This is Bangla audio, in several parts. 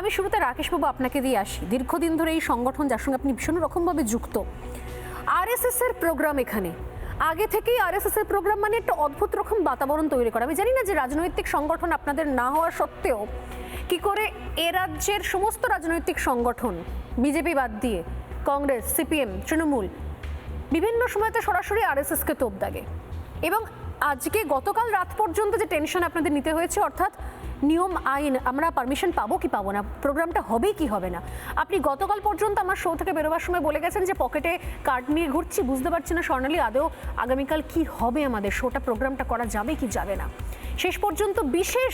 আমি শুরুতে রাকেশবাবু আপনাকে দিয়ে আসি। দীর্ঘদিন ধরে এই সংগঠন, যার সঙ্গে আপনি ভীষণ রকমভাবে যুক্ত, আরএসএস এর প্রোগ্রাম, এখানে আগে থেকেই আরএসএস এর প্রোগ্রাম মানে একটা অদ্ভুত রকম বাতাবরণ তৈরি করা। আমি জানি না যে রাজনৈতিক সংগঠন আপনাদের না হওয়া সত্ত্বেও কি করে এ রাজ্যের সমস্ত রাজনৈতিক সংগঠন, বিজেপি বাদ দিয়ে কংগ্রেস, সিপিএম, তৃণমূল, বিভিন্ন সময়তে সরাসরি আরএসএসকে তোপ দাগে। এবং আজকে গতকাল রাত পর্যন্ত যে টেনশন আপনাদের নিতে হয়েছে, অর্থাৎ নিয়ম আইন, আমরা পারমিশন পাবো কি পাবো না, প্রোগ্রামটা হবে কি হবে না, আপনি গতকাল পর্যন্ত আমার শো থেকে বেরোবার সময় বলে গেছেন যে পকেটে কার্ড নিয়ে ঘুরছি, বুঝতে পারছি না স্বর্ণালী আদৌ আগামীকাল কি হবে, আমাদের শোটা প্রোগ্রামটা করা যাবে কি যাবে না। শেষ পর্যন্ত বিশেষ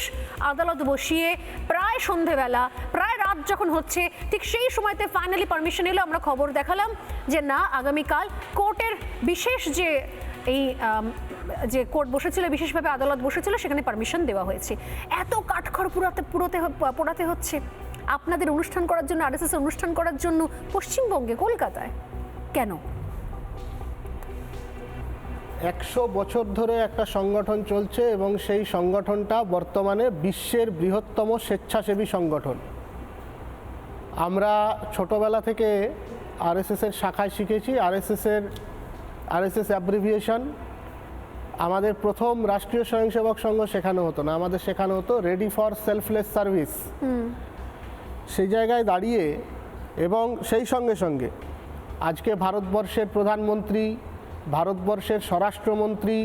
আদালত বসিয়ে প্রায় সন্ধেবেলা, প্রায় রাত যখন হচ্ছে, ঠিক সেই সময়তে ফাইনালি পারমিশন এলো। আমরা খবর দেখালাম যে না, আগামীকাল কোর্টের বিশেষ যে কোর্ট বসেছিল, বিশেষভাবে আদালত বসেছিল, সেখানে পারমিশন দেওয়া হয়েছে। এত কাঠখড় পোড়াতে হচ্ছে আপনাদের অনুষ্ঠান করার জন্য, আরএসএস অনুষ্ঠান করার জন্য পশ্চিমবঙ্গে, কলকাতায়, কেন? 100 বছর ধরে একটা সংগঠন চলছে এবং সেই সংগঠনটা বর্তমানে বিশ্বের বৃহত্তম স্বেচ্ছাসেবী সংগঠন। আমরা ছোটবেলা থেকে আরএসএসের শাখায় শিখেছি। আরএসএস অ্যাব্রিভিয়েশন আমাদের প্রথম রাষ্ট্রীয় স্বয়ংসেবক সংঘ শেখানো হতো না, আমাদের শেখানো হতো রেডি ফর সেলফলেস সার্ভিস। সেই জায়গায় দাঁড়িয়ে এবং সেই সঙ্গে সঙ্গে আজকে ভারতবর্ষের প্রধানমন্ত্রী, ভারতবর্ষের স্বরাষ্ট্রমন্ত্রী,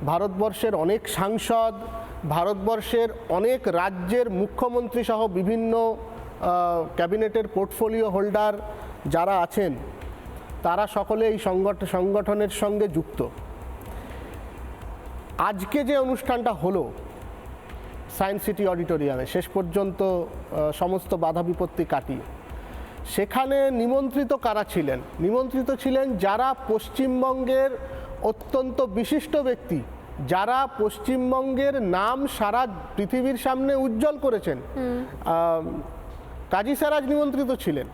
ভারতবর্ষের অনেক সাংসদ, ভারতবর্ষের অনেক রাজ্যের মুখ্যমন্ত্রী সহ বিভিন্ন ক্যাবিনেটের পোর্টফোলিও হোল্ডার যারা আছেন, তারা সকলে এই সংগঠনের সঙ্গে যুক্ত। আজকে যে অনুষ্ঠানটা হলো সায়েন্স সিটি অডিটোরিয়ামে, শেষ পর্যন্ত সমস্ত বাধা বিপত্তি কাটিয়ে, সেখানে নিমন্ত্রিত কারা ছিলেন? নিমন্ত্রিত ছিলেন যারা পশ্চিমবঙ্গের অত্যন্ত বিশিষ্ট ব্যক্তি, যারা পশ্চিমবঙ্গের নাম সারা পৃথিবীর সামনে উজ্জ্বল করেছেন। কাজী স্যারাজ নিমন্ত্রিত ছিলেন।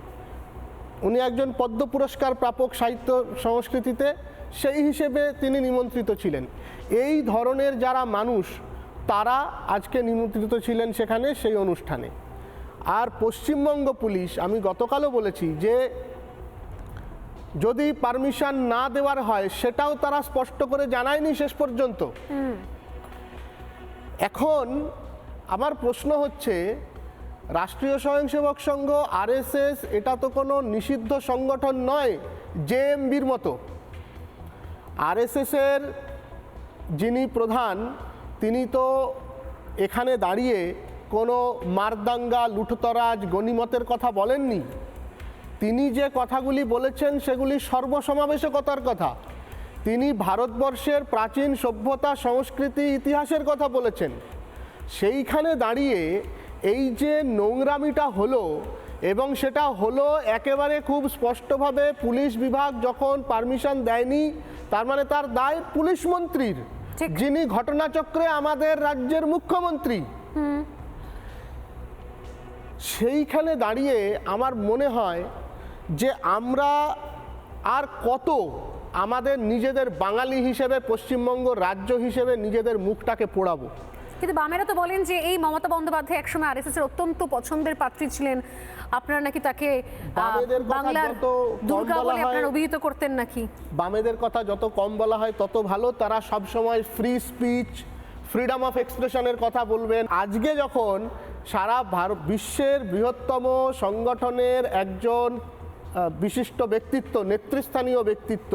উনি একজন পদ্ম পুরস্কার প্রাপক সাহিত্য সংস্কৃতিতে, সেই হিসেবে তিনি নিমন্ত্রিত ছিলেন। এই ধরনের যারা মানুষ, তারা আজকে নিমন্ত্রিত ছিলেন সেখানে, সেই অনুষ্ঠানে। আর পশ্চিমবঙ্গ পুলিশ, আমি গতকালও বলেছি যে যদি পারমিশন না দেওয়ার হয় সেটাও তারা স্পষ্ট করে জানায়নি শেষ পর্যন্ত। এখন আমার প্রশ্ন হচ্ছে, রাষ্ট্রীয় স্বয়ংসেবক সংঘ, আরএসএস, এটা তো কোনো নিষিদ্ধ সংগঠন নয় জেএমবির মতো। আরএসএসের যিনি প্রধান, তিনি তো এখানে দাঁড়িয়ে কোনো মারদাঙ্গা, লুঠতরাজ, গনিমতের কথা বলেননি। তিনি যে কথাগুলি বলেছেন সেগুলি সর্বসমাবেশকতার কথা। তিনি ভারতবর্ষের প্রাচীন সভ্যতা, সংস্কৃতি, ইতিহাসের কথা বলেছেন। সেইখানে দাঁড়িয়ে এই যে নোংরামিটা হলো, এবং সেটা হলো একেবারে খুব স্পষ্টভাবে পুলিশ বিভাগ যখন পারমিশন দেয়নি, তার মানে তার দায় পুলিশ মন্ত্রীর, যিনি ঘটনাচক্রে আমাদের রাজ্যের মুখ্যমন্ত্রী। সেইখানে দাঁড়িয়ে আমার মনে হয় যে আমরা আর কত আমাদের নিজেদের বাঙালি হিসেবে, পশ্চিমবঙ্গ রাজ্য হিসেবে নিজেদের মুখটাকে পোড়াবো। কিন্তু বামেরা তো বলেন যে এই মমতা বন্দ্যোপাধ্যায় একসময় আরএসএস এর অত্যন্ত পছন্দের পাত্রী ছিলেন, আপনারা নাকি তাকে বাংলার দুর্গা বলে আপনারা অভিহিত করতেন নাকি। বামেদের কথা যত কম বলা হয় তত ভালো। তারা সবসময় ফ্রি স্পিচ, ফ্রিডম অফ এক্সপ্রেশনের কথা বলবেন। আজকে যখন সারা বিশ্বের বৃহত্তম সংগঠনের একজন বিশিষ্ট ব্যক্তিত্ব, নেতৃস্থানীয় ব্যক্তিত্ব,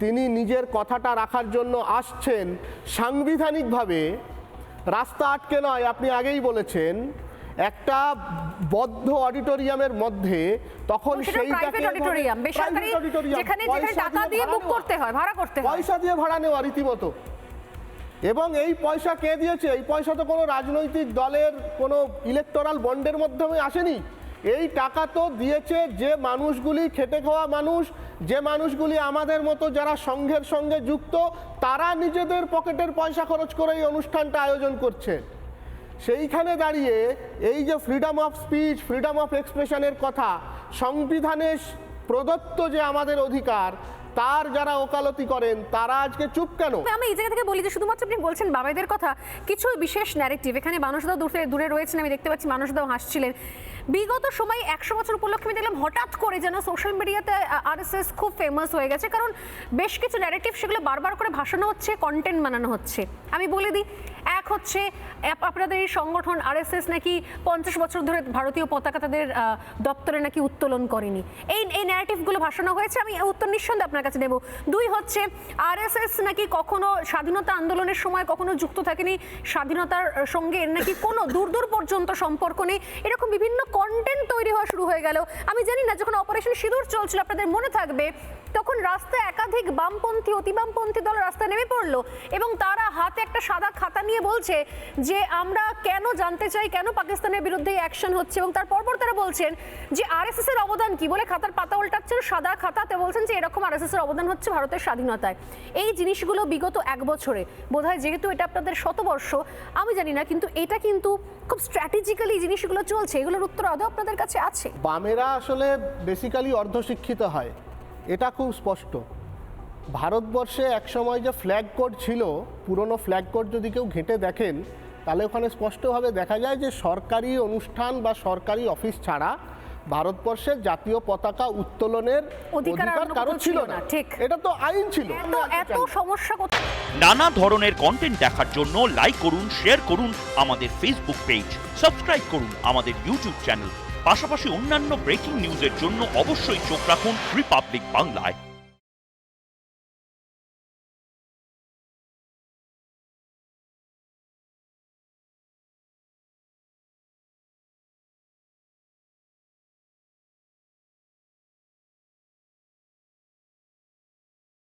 তিনি নিজের কথাটা রাখার জন্য আসছেন সাংবিধানিকভাবে, রাস্তা আটকে নয়, আপনি আগেই বলেছেন, একটা বদ্ধ অডিটোরিয়ামের মধ্যে, তখন সেইটাকে পয়সা দিয়ে ভাড়া নেওয়া রীতিমতো। এবং এই পয়সা কে দিয়েছে? এই পয়সা তো কোনো রাজনৈতিক দলের কোনো ইলেকটোরাল বন্ডের মাধ্যমে আসেনি। এই টাকা তো দিয়েছে যে মানুষগুলি খেটে খাওয়া মানুষ, যে মানুষগুলি আমাদের মতো যারা সংঘের সঙ্গে যুক্ত, তারা নিজেদের পকেটের পয়সা খরচ করে এই অনুষ্ঠানটা আয়োজন করছে। সেইখানে দাঁড়িয়ে এই যে freedom of speech, freedom of এক্সপ্রেশনের কথা, সংবিধানে প্রদত্ত যে আমাদের অধিকার, তার যারা ওকালতি করেন তারা আজকে চুপ কেন? আমি এই জায়গা থেকে বলি যে শুধুমাত্র আপনি বলছেন বাবাইদের কথা, কিছু বিশেষ ন্যারেটিভ এখানে মানুষদাও দূরে রয়েছেন, আমি দেখতে পাচ্ছি মানুষদাও হাসছিলেন। বিগত সময় 100 বছর উপলক্ষে আমি দেখলাম হঠাৎ করে যেন সোশ্যাল মিডিয়াতে আরএসএস খুব ফেমাস হয়ে গেছে, কারণ বেশ কিছু ন্যারেটিভ সেগুলো বারবার করে ভাসানো হচ্ছে, কন্টেন্ট বানানো হচ্ছে। আমি বলে দিই, এক হচ্ছে আপনাদের এই সংগঠন আরএসএস নাকি 50 বছর ধরে ভারতীয় পতাকা তাদের দপ্তরে নাকি উত্তোলন করেনি, এই ন্যারেটিভগুলো ভাসানো হয়েছে। আমি উত্তর নিঃসন্দেহে আপনার কাছে দেব। 2 হচ্ছে আরএসএস নাকি কখনো স্বাধীনতা আন্দোলনের সময় কখনো যুক্ত থাকেনি, স্বাধীনতার সঙ্গে এর নাকি কোনো দূর পর্যন্ত সম্পর্ক নেই। এরকম বিভিন্ন কন্টেন্ট তৈরি হওয়া শুরু হয়ে গেল। আমি জানি না যখন অপারেশন সিঁদুর চলছিল আপনাদের মনে থাকবে, তখন রাস্তায় একাধিক বামপন্থী অতি বামপন্থী দল রাস্তায় নেমে পড়লো এবং তারা হাতে একটা সাদা খাতা নিয়ে বলছে যে আমরা কেন জানতে চাই কেন পাকিস্তানের বিরুদ্ধে অ্যাকশন হচ্ছে, এবং তারপর তারা বলছেন যে আরএসএস এর অবদান কি বলে খাতার পাতা উল্টাচ্ছেন, সাদা খাতাতে বলছেন যে এরকম আরএসএস এর অবদান হচ্ছে ভারতের স্বাধীনতায়। এই জিনিসগুলো বিগত 1 বছরে বোধহয়, যেহেতু এটা আপনাদের শতবর্ষ আমি জানি না, কিন্তু এটা কিন্তু খুব স্ট্র্যাটেজিক্যালি জিনিসগুলো চলছে। এগুলোর উত্তর আদৌ আপনাদের কাছে আছে? বামেরা আসলে বেসিক্যালি অর্ধশিক্ষিত হয়, এটা খুব স্পষ্ট। ভারতবর্ষে একসময় যে ফ্ল্যাগ কোড ছিল, পুরনো ফ্ল্যাগ কোড যদি কেউ ঘেঁটে দেখেন তাহলে ওখানে স্পষ্টভাবে দেখা যায় যে সরকারি অনুষ্ঠান বা সরকারি অফিস ছাড়া ভারতবর্ষের জাতীয় পতাকা উত্তোলনের অধিকার কারো ছিল না। ঠিক, এটা তো আইন ছিল। এত সমস্যা কোথায়? নানা ধরনের কন্টেন্ট দেখার জন্য লাইক করুন, শেয়ার করুন আমাদের ফেসবুক পেজ, সাবস্ক্রাইব করুন আমাদের ইউটিউব চ্যানেল। পাশাপাশি অন্যান্য ব্রেকিং নিউজের জন্য অবশ্যই চোখ রাখুন রিপাবলিক বাংলায়।